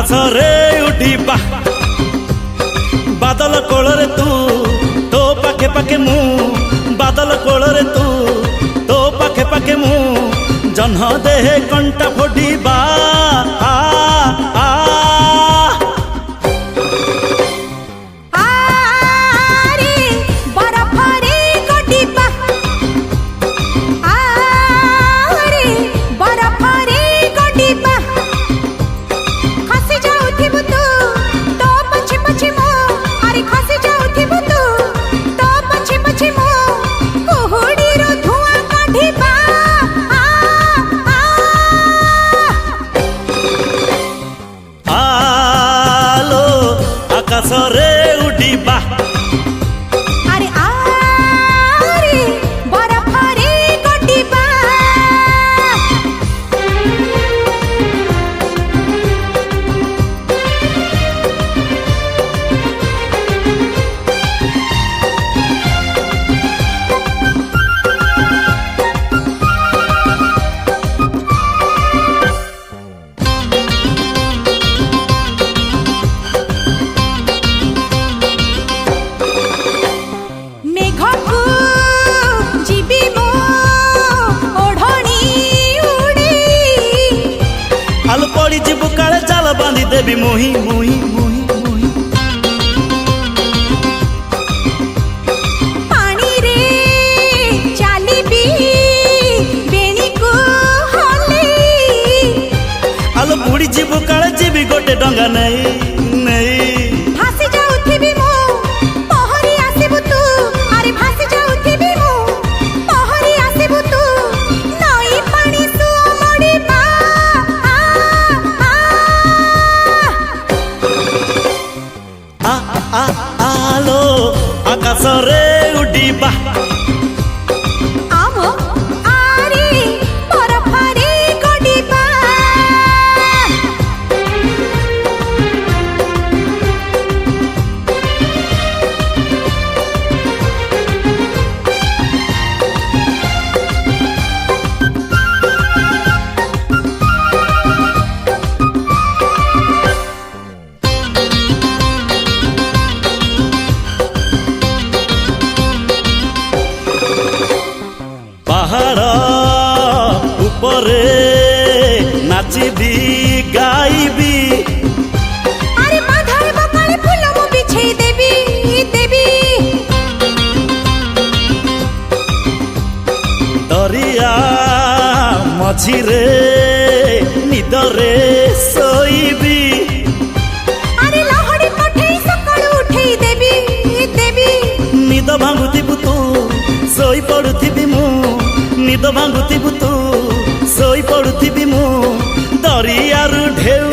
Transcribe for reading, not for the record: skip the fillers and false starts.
ଆକାଶରେ ଉଠିବା ବାଦଲ କୋଳରେ ତୁ ତୋ ପାଖେ ପାଖେ ମୁଁ ବାଦଲ କୋଳରେ ତୁ ତୋ ପାଖେ ପାଖେ ମୁଁ ଜହ୍ନ ଦେହେ କଣ୍ଟା ଫୋଡ଼ିବା ଆକାଶରେ ଉଡ଼ିବା ଆରେ ଆରେ ବରଫରେ ଗଡ଼ିବା ପଡ଼ି ଯିବୁ କାଳେ ଜାଲ ବାନ୍ଧି ଦେବି ମୁହିଁ ମୁହିଁ ମୁହିଁ ମୁହିଁ ପାଣିରେ ଚାଲିବି ବେଣୀକୁ ହଲେଇ ଆଲୋ ବୁଡ଼ି ଯିବୁ କାଳେ ଯିବି ଗୋଟେ ଡଙ୍ଗା ନେଇ ନେଇ ଭାସି ଯାଉଥିବି ମୁଁ ପହରି ଆସିବୁ ତୁ ଆରେ ଭାସି ଯାଉଥିବି ମୁଁ ପହରି ଆସିବୁ ତୁ ନଈ ପାଣି ସୁଅ ମଡ଼ିବା ଆଲୋ ଆକାଶରେ ଉଡ଼ିବା ଆମ ଆରେ ବରଫରେ ଗଡ଼ିବା ପାହାଡ଼ ଉପରେ ନାଚିବି ଗାଇବି ଆରେ ମାଧାରେ ବକାଳେ ଫୁଲ ମୁଁ ବିଛେଇ ଦେବି ଦେବି ଦରିଆ ମଝିରେ ନିଦରେ ଶୋଇବି ଆରେ ଲହଡ଼ି ପଠେଇ ସକାଳୁ ଉଠେଇ ଦେବି ଦେବି ନିଦ ଭାଙ୍ଗୁଥିବୁ ତୁ ଶୋଇ ପଡୁଥିବି ମୁଁ ନିଦ ଭାଙ୍ଗୁଥିବୁ ତୁ ଶୋଇ ପଡୁଥିବି ମୁଁ ଦରିଆରୁ ଢେଉ